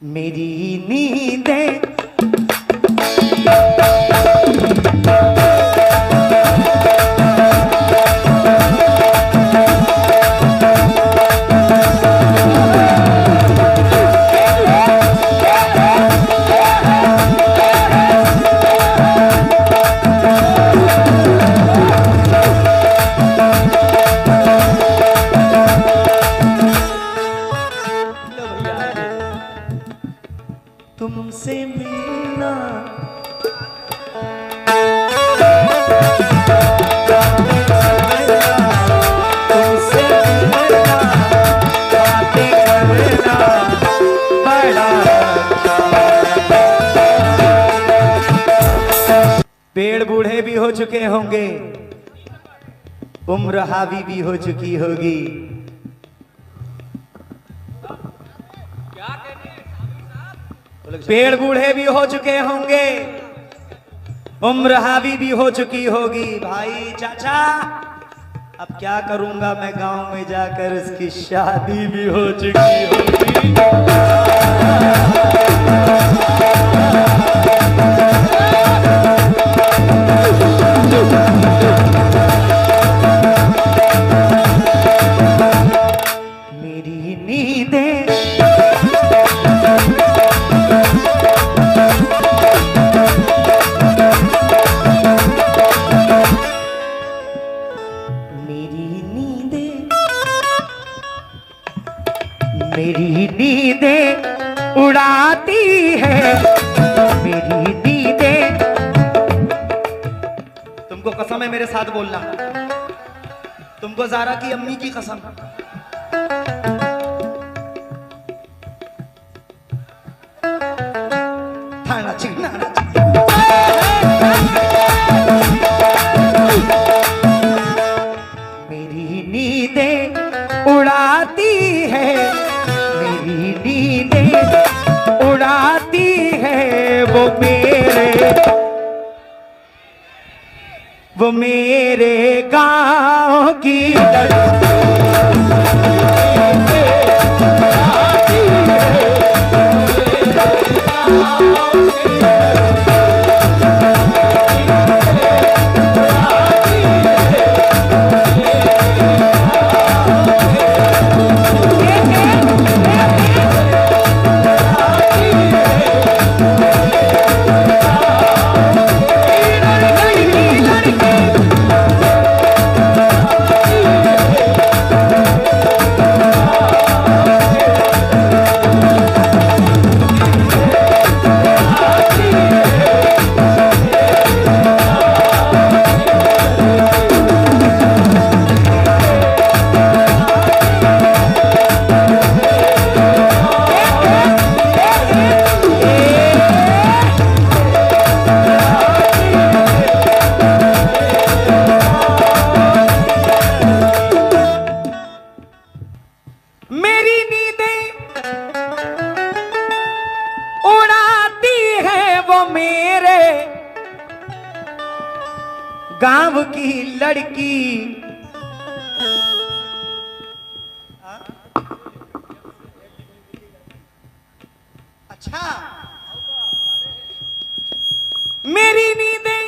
मेरी नींदें तुमसे मिलना तुमसे मिलना बातें करना बड़ा पेड़ बूढ़े भी हो चुके होंगे, उम्र हावी भी हो चुकी होगी। पेड़ बूढ़े भी हो चुके होंगे, उम्र हावी भी हो चुकी होगी। भाई चाचा अब क्या करूंगा मैं, गांव में जाकर इसकी शादी भी हो चुकी होगी। मेरी नींदें मेरी नींदें उड़ाती है, मेरी नींदें। तुमको कसम है मेरे साथ बोलना, तुमको ज़ारा की अम्मी की कसम। थाना चिकना मेरी नींदें उड़ाती है, मेरी नींदें उड़ाती है। वो मेरे गाँव की गांव की लड़की। अच्छा मेरी नींदें,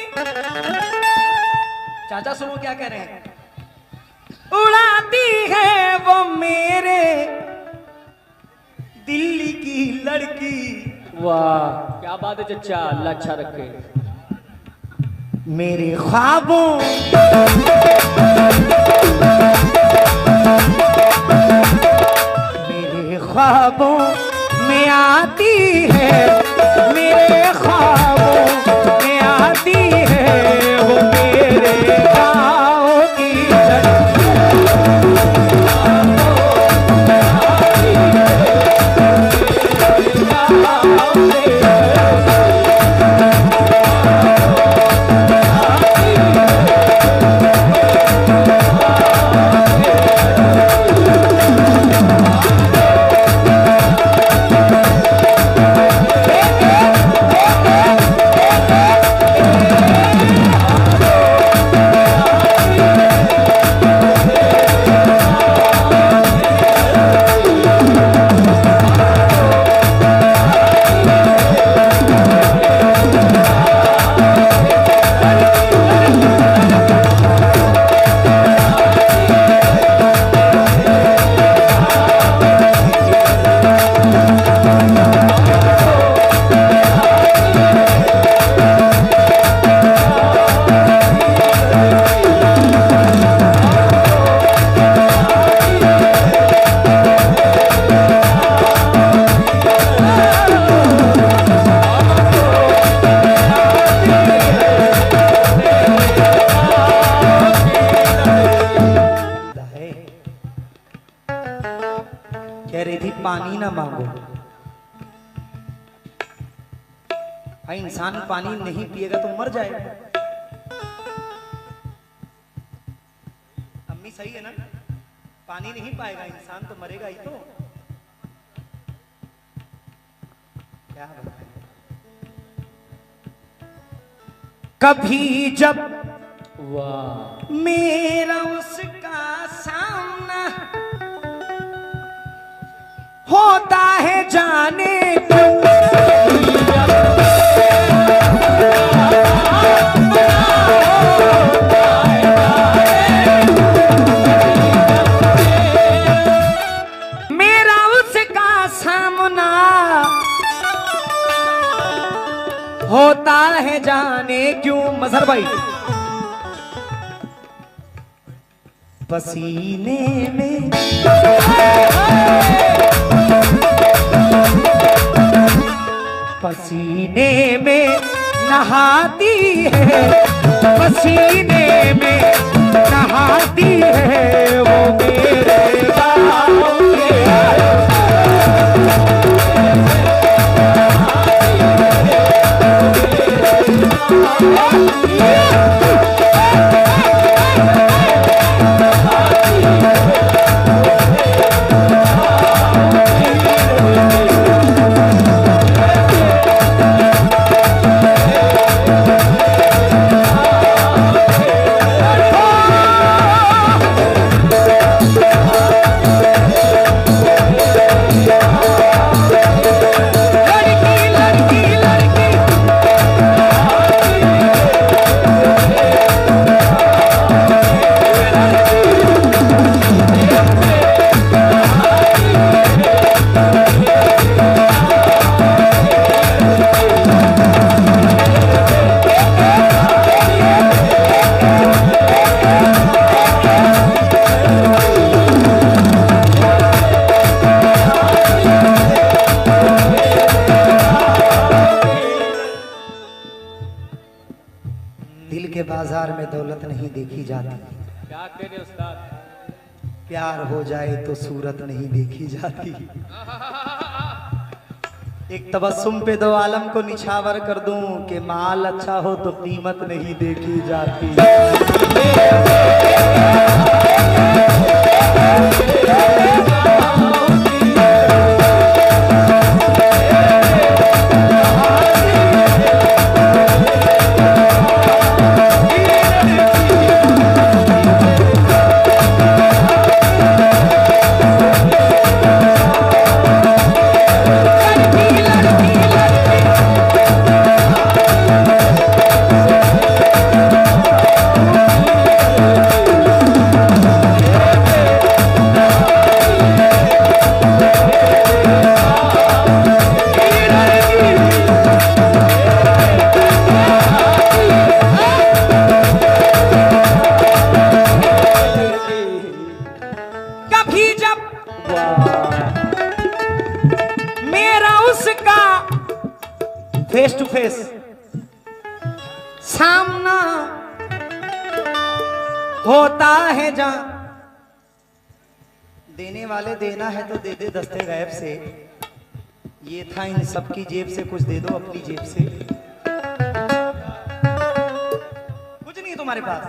चाचा सुनो क्या कह रहे हैं, उड़ाती है वो मेरे दिल्ली की लड़की। वाह क्या बात है चचा, अल्लाह अच्छा रखे। मेरे ख्वाबों मेरे ख्वाबों में आती है, मेरे ख्वाबों में आती है वो मेरे गाँव की भाई इंसान पानी नहीं पिएगा तो मर जाएगा। अम्मी सही है ना, पानी नहीं पाएगा इंसान तो मरेगा ही तो। क्या बताएं? कभी जब वाह मेरा उसका सामना होता है जाने क्यों, मेरा उसका सामना होता है जाने क्यों। मजहर भाई पसीने में पसीने में नहाती है, पसीने में नहाती है वो मेरे गाँव के। दिल के बाजार में दौलत नहीं देखी जाती, क्या कह रहे उस्ताद। प्यार हो जाए तो सूरत नहीं देखी जाती। एक तबस्सुम पे दो आलम को निछावर कर दूं कि माल अच्छा हो तो कीमत नहीं देखी जाती। फेस टू फेस सामना होता है जहां, देने वाले देना है तो दे दे दस्ते गैब से। ये था इन सबकी जेब से, कुछ दे दो अपनी जेब से। कुछ नहीं है तुम्हारे पास,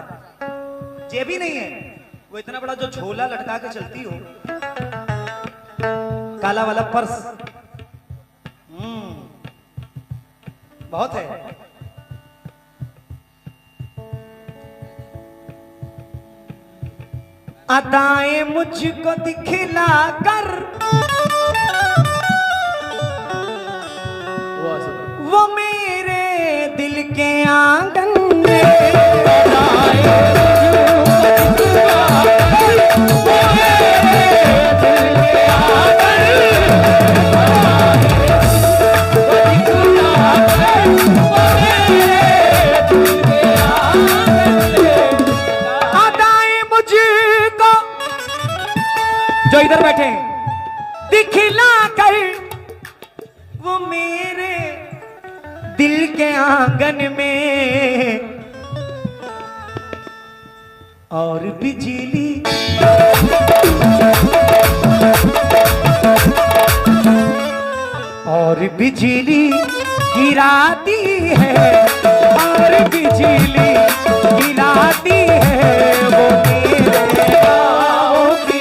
जेब ही नहीं है। वो इतना बड़ा जो झोला लटका के चलती हो, काला वाला पर्स, बहुत है। अदाएं मुझको दिखला कर वो मेरे दिल के आंगन जो इधर बैठे दिखला कर वो मेरे दिल के आंगन में, और बिजली और बिजली गिराती है, और बिजली गिराती है वो मेरे गाँव की।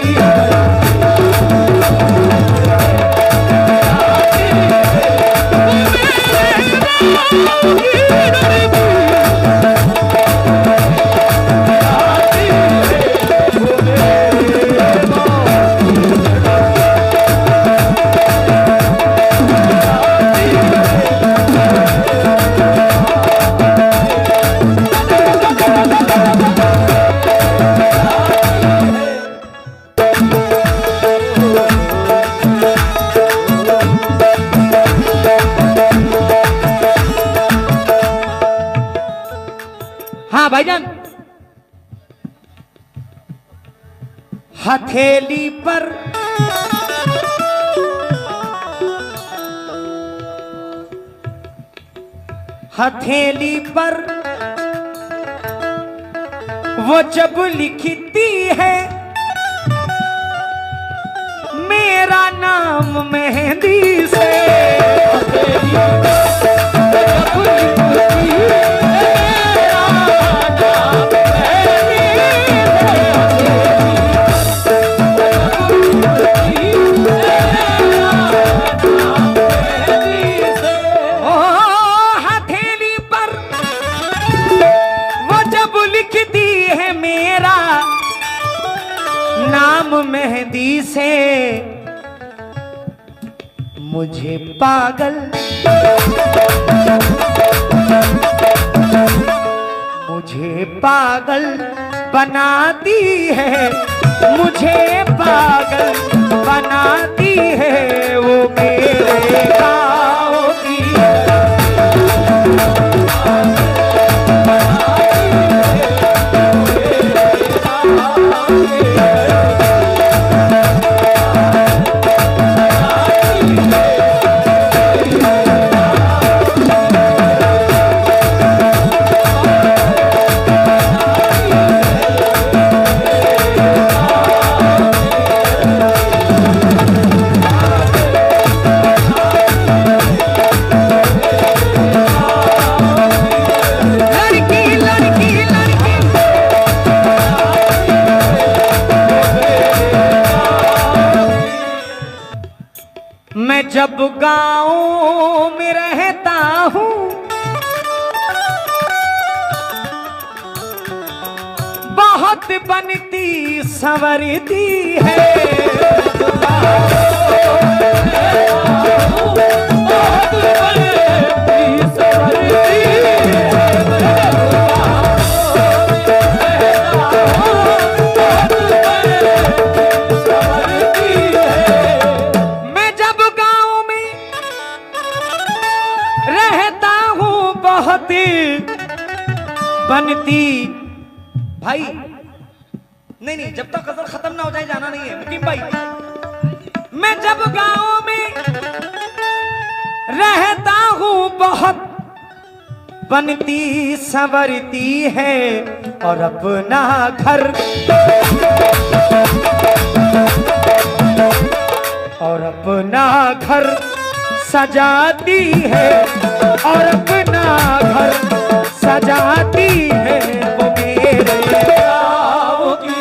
हाँ भाईजान, हथेली पर वो जब लिखती है मेरा नाम मेहंदी से, मेहंदी से मुझे पागल बनाती है, मुझे पागल बनाती है वो मेरे गाँव की। मैं जब गाँव में रहता हूँ बहुत बनती संवरती है, बनती भाई। नहीं, जब तक गजल खत्म ना हो जाए जाना नहीं है मुकीम भाई। मैं जब गाँव में रहता हूँ बहुत बनती संवरती है, और अपना घर सजाती है, और अपना घर सजाती है वो मेरे गाँव की।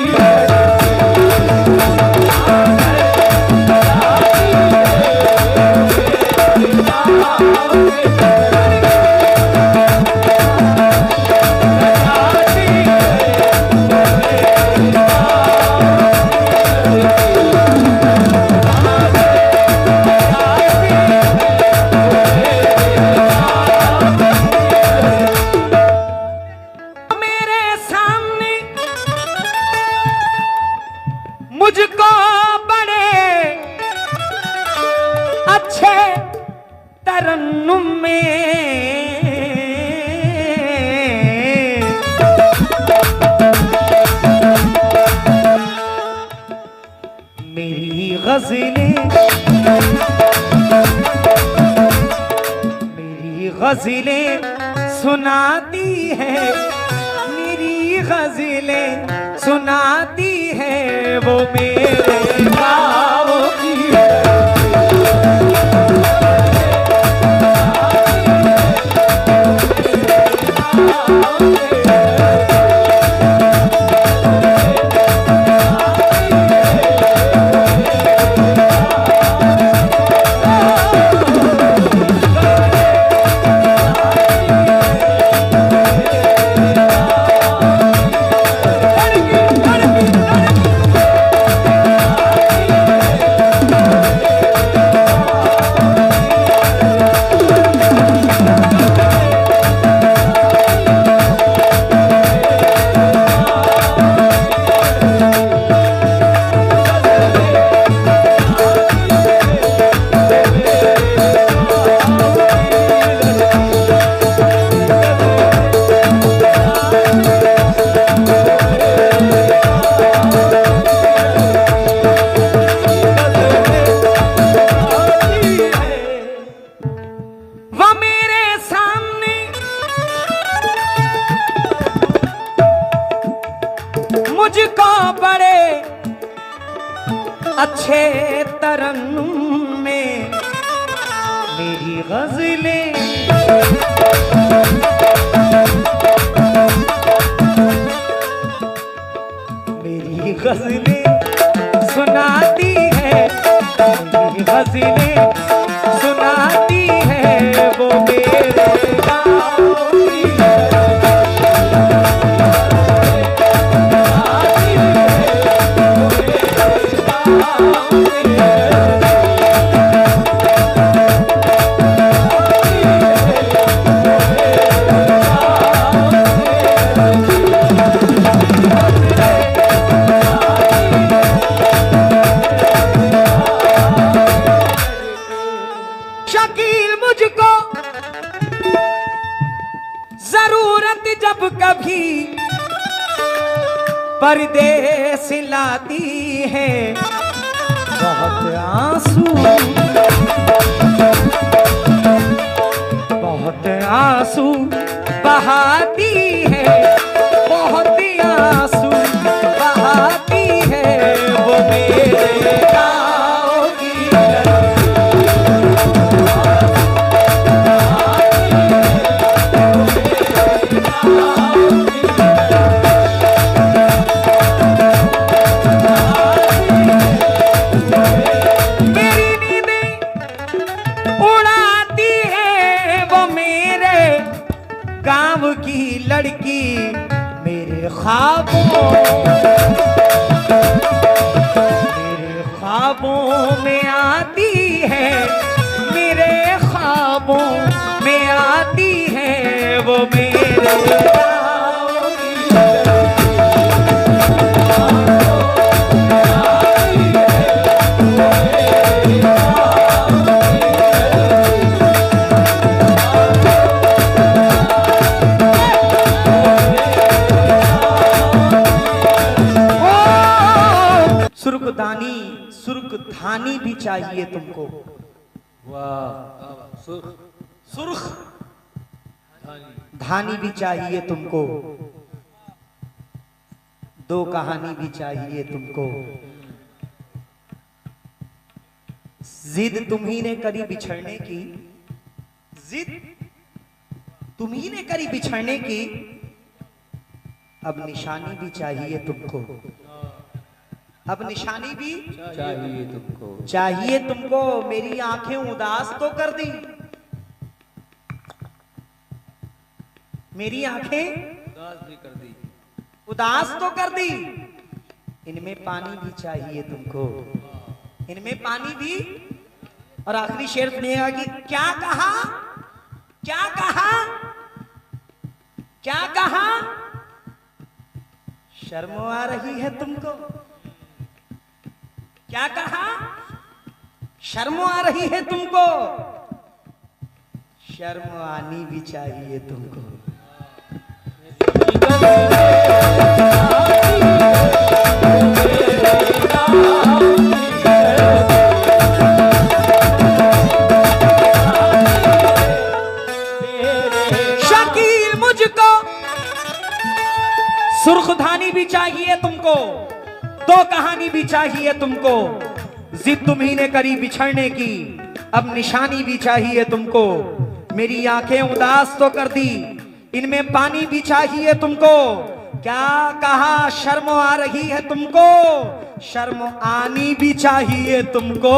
मुझको बड़े अच्छे तरन्नुम में मेरी गज़लें सुनाती है, मेरी गज़लें सुनाती है वो मेरे गाँव की। अच्छे तरन्नुम में मेरी गजलें मेरी गजलें सुनाती है, मेरी गजलें सुनाती है वो मेरे गाँव की। शकील मुझको जरूरत जब कभी परदेस लाती है, बहुत आंसू बहाती है, बहुत आंसू बहाती है वो मेरे गाँव की। मेरी नींदें उड़ाती है वो मेरे गाँव की लड़की, मेरे ख्वाबों में आती है, मेरे ख्वाबों में आती है वो मेरे गाँव की सुर्खधानी भी चाहिए तुमको। वाह, सुर्ख धानी भी चाहिए तुमको, दो कहानी भी चाहिए तुमको। जिद तुम्ही ने करी बिछड़ने की, जिद तुम्ही ने करी बिछड़ने की, अब निशानी भी चाहिए तुमको, अब निशानी भी चाहिए तुमको, चाहिए तुमको। मेरी आंखें उदास तो कर दी, मेरी आंखें उदास भी कर दी, उदास तो कर दी, इनमें पानी भी चाहिए तुमको, इनमें पानी भी। और आखिरी शेर सुनिएगा कि क्या कहा, क्या कहा, क्या कहा, शर्म आ रही है तुमको, क्या कहा, शर्म आ रही है तुमको, शर्म आनी भी चाहिए तुमको। शकील मुझको सुर्खधानी भी चाहिए तुमको, दो कहानी भी चाहिए तुमको। जिद तुम्ही ने करी बिछड़ने की, अब निशानी भी चाहिए तुमको। मेरी आंखें उदास तो कर दी, इनमें पानी भी चाहिए तुमको। क्या कहा, शर्म आ रही है तुमको, शर्म आनी भी चाहिए तुमको।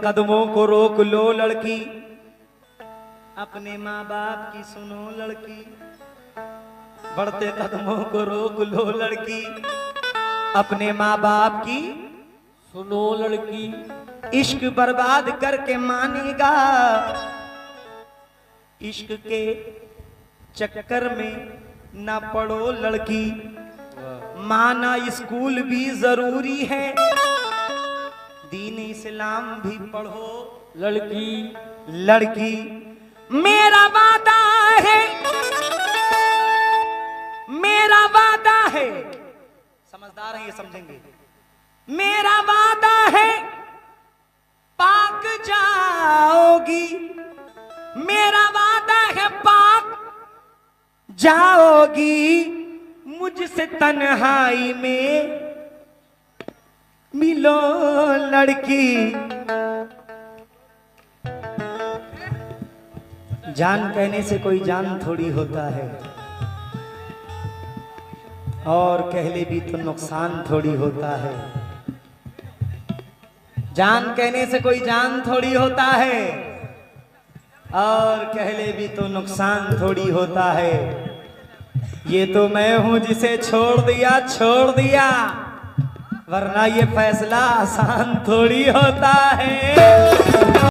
कदमों को रोक लो लड़की, अपने माँ बाप की सुनो लड़की, बढ़ते कदमों को रोक लो लड़की, अपने माँ बाप की सुनो लड़की, इश्क बर्बाद करके मानेगा, इश्क के चक्कर में ना पड़ो लड़की, माना स्कूल भी जरूरी है, दीन इस्लाम भी पढ़ो लड़की, लड़की। मेरा वादा है, मेरा वादा है, समझदार हैं ये समझेंगे, मेरा वादा है पाक जाओगी, मेरा वादा है पाक जाओगी, मुझसे तन्हाई में मिलो लड़की। जान कहने से कोई जान थोड़ी होता है, और कहले भी तो नुकसान थोड़ी होता है। जान कहने से कोई जान थोड़ी होता है, और कहले भी तो नुकसान थोड़ी होता है। ये तो मैं हूं जिसे छोड़ दिया, छोड़ दिया, वरना ये फैसला आसान थोड़ी होता है।